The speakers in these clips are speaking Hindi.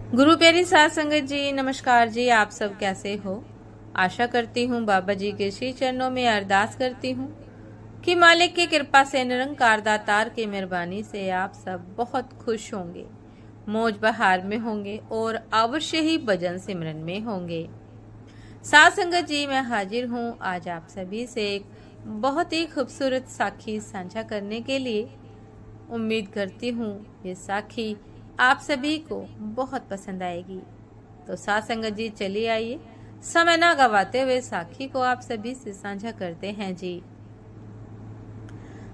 गुरु प्यारी साध संगत जी, नमस्कार जी। आप सब कैसे हो? आशा करती हूँ बाबा जी के श्री चरणों में अरदास करती हूँ कि मालिक की कृपा से, निरंकार दातार की मेहरबानी से आप सब बहुत खुश होंगे, मौज बहार में होंगे और अवश्य ही भजन सिमरन में होंगे। साध संगत जी, मैं हाजिर हूँ आज आप सभी से एक बहुत ही खूबसूरत साखी साझा करने के लिए। उम्मीद करती हूँ ये साखी आप सभी को बहुत पसंद आएगी। तो साथ संगत जी, चलिए आइए समय ना गवाते हुए साखी को आप सभी से साझा करते हैं जी।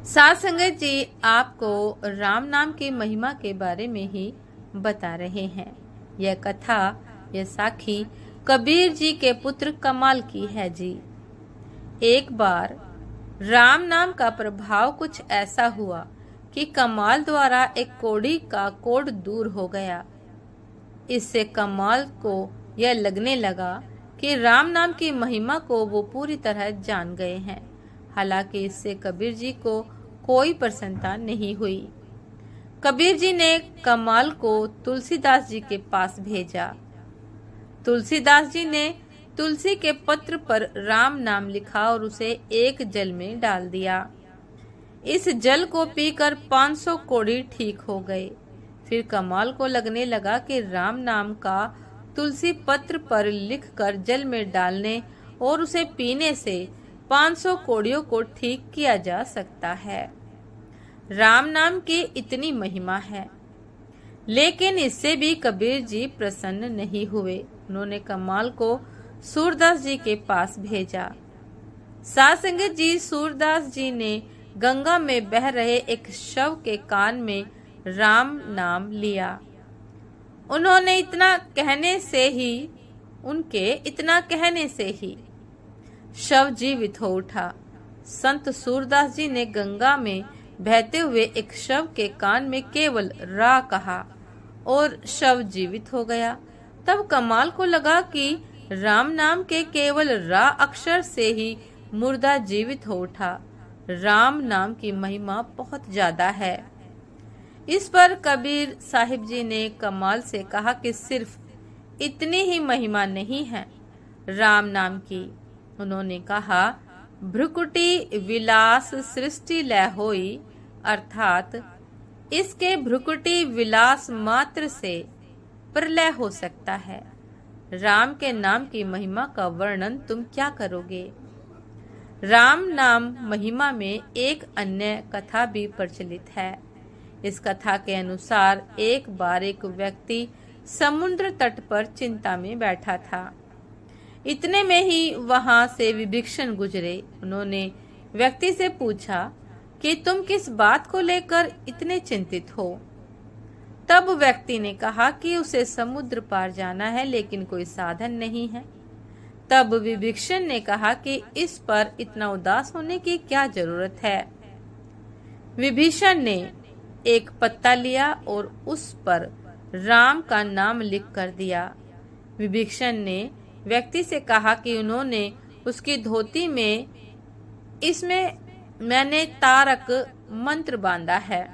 साथ संगत जी, आपको राम नाम की महिमा के बारे में ही बता रहे हैं। यह कथा, यह साखी कबीर जी के पुत्र कमाल की है जी। एक बार राम नाम का प्रभाव कुछ ऐसा हुआ कि कमाल द्वारा एक कोढ़ी का कोढ़ दूर हो गया। इससे कमाल को यह लगने लगा कि राम नाम की महिमा को वो पूरी तरह जान गए हैं। हालांकि इससे कबीर जी को कोई प्रसन्नता नहीं हुई। कबीर जी ने कमाल को तुलसीदास जी के पास भेजा। तुलसीदास जी ने तुलसी के पत्र पर राम नाम लिखा और उसे एक जल में डाल दिया। इस जल को पीकर 500 कोढ़ी ठीक हो गए। फिर कमाल को लगने लगा कि राम नाम का तुलसी पत्र पर लिखकर जल में डालने और उसे पीने से 500 कोढ़ियों को ठीक किया जा सकता है। राम नाम की इतनी महिमा है, लेकिन इससे भी कबीर जी प्रसन्न नहीं हुए। उन्होंने कमाल को सूरदास जी के पास भेजा। साध संगत जी, सूरदास जी ने गंगा में बह रहे एक शव के कान में राम नाम लिया। उन्होंने इतना कहने से ही शव जीवित हो उठा। संत सूरदास जी ने गंगा में बहते हुए एक शव के कान में केवल रा कहा और शव जीवित हो गया। तब कमाल को लगा कि राम नाम के केवल रा अक्षर से ही मुर्दा जीवित हो उठा। राम नाम की महिमा बहुत ज्यादा है। इस पर कबीर साहिब जी ने कमाल से कहा कि सिर्फ इतनी ही महिमा नहीं है राम नाम की। उन्होंने कहा, भ्रुकुटी विलास सृष्टि लय होई, अर्थात इसके भ्रुकुटी विलास मात्र से प्रलय हो सकता है। राम के नाम की महिमा का वर्णन तुम क्या करोगे? राम नाम महिमा में एक अन्य कथा भी प्रचलित है। इस कथा के अनुसार एक बार एक व्यक्ति समुद्र तट पर चिंता में बैठा था। इतने में ही वहां से विभीषण गुजरे। उन्होंने व्यक्ति से पूछा कि तुम किस बात को लेकर इतने चिंतित हो? तब व्यक्ति ने कहा कि उसे समुद्र पार जाना है, लेकिन कोई साधन नहीं है। तब विभीषण ने कहा कि इस पर इतना उदास होने की क्या जरूरत है। विभीषण ने एक पत्ता लिया और उस पर राम का नाम लिख कर दिया। विभीषण ने व्यक्ति से कहा कि उन्होंने उसकी धोती में इसमें मैंने तारक मंत्र बांधा है।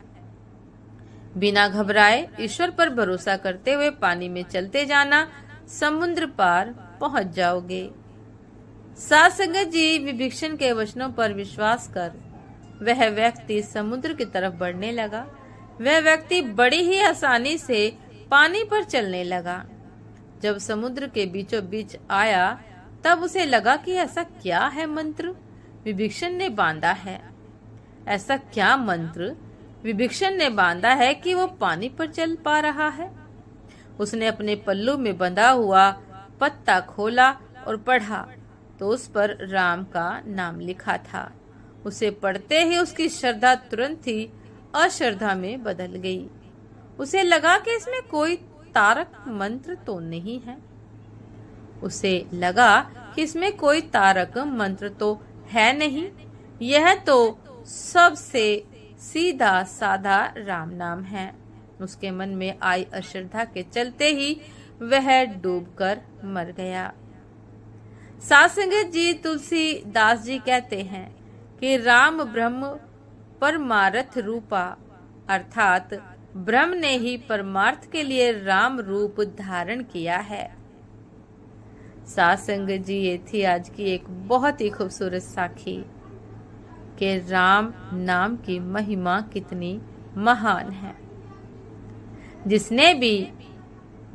बिना घबराए ईश्वर पर भरोसा करते हुए पानी में चलते जाना, समुद्र पार पहुंच जाओगे। साध संगत जी, विभीषण के वचनों पर विश्वास कर वह व्यक्ति समुद्र की तरफ बढ़ने लगा। वह व्यक्ति बड़ी ही आसानी से पानी पर चलने लगा। जब समुद्र के बीचों बीच आया, तब उसे लगा कि ऐसा क्या है मंत्र विभीषण ने बांधा है। ऐसा क्या मंत्र विभीषण ने बांधा है कि वो पानी पर चल पा रहा है। उसने अपने पल्लू में बंधा हुआ पत्ता खोला और पढ़ा तो उस पर राम का नाम लिखा था। उसे पढ़ते ही उसकी श्रद्धा तुरंत ही अश्रद्धा में बदल गई। उसे लगा कि इसमें कोई तारक मंत्र तो नहीं है। उसे लगा कि इसमें कोई तारक मंत्र तो है नहीं, यह तो सबसे सीधा साधा राम नाम है। उसके मन में आई अश्रद्धा के चलते ही वह डूबकर मर गया। साध संगत जी, तुलसीदास जी कहते हैं कि राम ब्रह्म परमार्थ रूपा, अर्थात ब्रह्म ने ही परमार्थ के लिए राम रूप धारण किया है। साथ संगत जी, ये थी आज की एक बहुत ही खूबसूरत साखी कि राम नाम की महिमा कितनी महान है। जिसने भी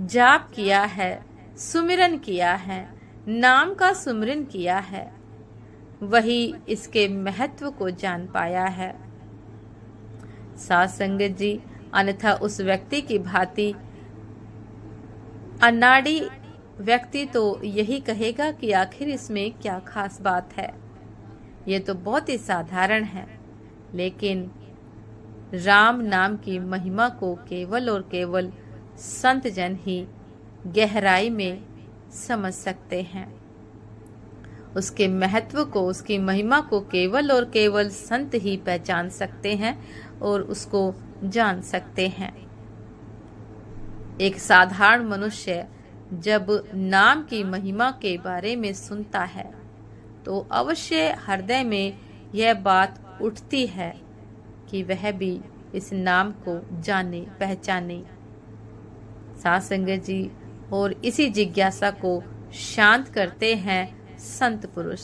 जाप किया है, सुमिरन किया है, नाम का सुमिरन किया है, वही इसके महत्व को जान पाया है। साथ संगत जी, अन्यथा उस व्यक्ति की भांति अनाड़ी व्यक्ति तो यही कहेगा कि आखिर इसमें क्या खास बात है, ये तो बहुत ही साधारण है। लेकिन राम नाम की महिमा को केवल और केवल संत जन ही गहराई में समझ सकते हैं। उसके महत्व को, उसकी महिमा को केवल और केवल संत ही पहचान सकते हैं और उसको जान सकते हैं। एक साधारण मनुष्य जब नाम की महिमा के बारे में सुनता है तो अवश्य हृदय में यह बात उठती है कि वह भी इस नाम को जाने, पहचाने। साथ संगत जी, और इसी जिज्ञासा को शांत करते हैं संत पुरुष।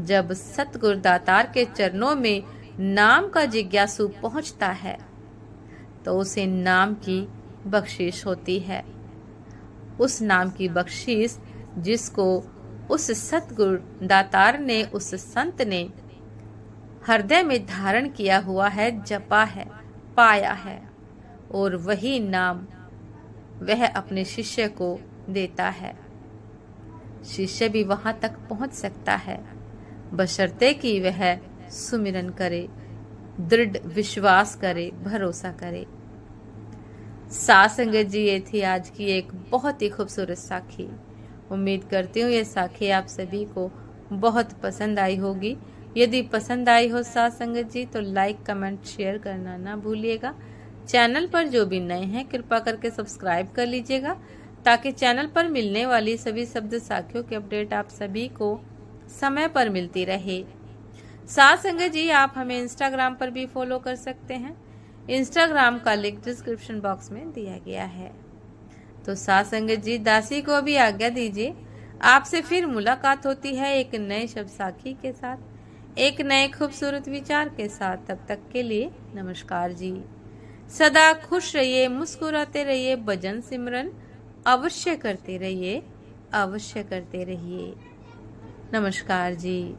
जब सतगुरु दातार के चरणों में नाम का जिज्ञासु पहुंचता है तो उसे नाम की बख्शिश होती है। उस नाम की बख्शिश जिसको उस सतगुरु दातार ने, उस संत ने हृदय में धारण किया हुआ है, जपा है, पाया है, और वही नाम वह अपने शिष्य को देता है। शिष्य भी वहां तक पहुंच सकता है, बशर्ते कि वह सुमिरन करे, दृढ़ विश्वास करे, भरोसा करे। साथ संगत जी, ये थी आज की एक बहुत ही खूबसूरत साखी। उम्मीद करती हूँ ये साखी आप सभी को बहुत पसंद आई होगी। यदि पसंद आई हो साथ संगत जी तो लाइक, कमेंट, शेयर करना ना भूलिएगा। चैनल पर जो भी नए हैं कृपा करके सब्सक्राइब कर लीजिएगा ताकि चैनल पर मिलने वाली सभी शब्द साखियों की अपडेट आप सभी को समय पर मिलती रहे। साथ संगत जी, आप हमें इंस्टाग्राम पर भी फॉलो कर सकते हैं। इंस्टाग्राम का लिंक डिस्क्रिप्शन बॉक्स में दिया गया है। तो साथ संगत जी, दासी को भी आज्ञा दीजिए। आपसे फिर मुलाकात होती है एक नए शब्द साखी के साथ, एक नए खूबसूरत विचार के साथ। तब तक के लिए नमस्कार जी। सदा खुश रहिए, मुस्कुराते रहिए, भजन सिमरन अवश्य करते रहिए, अवश्य करते रहिए। नमस्कार जी।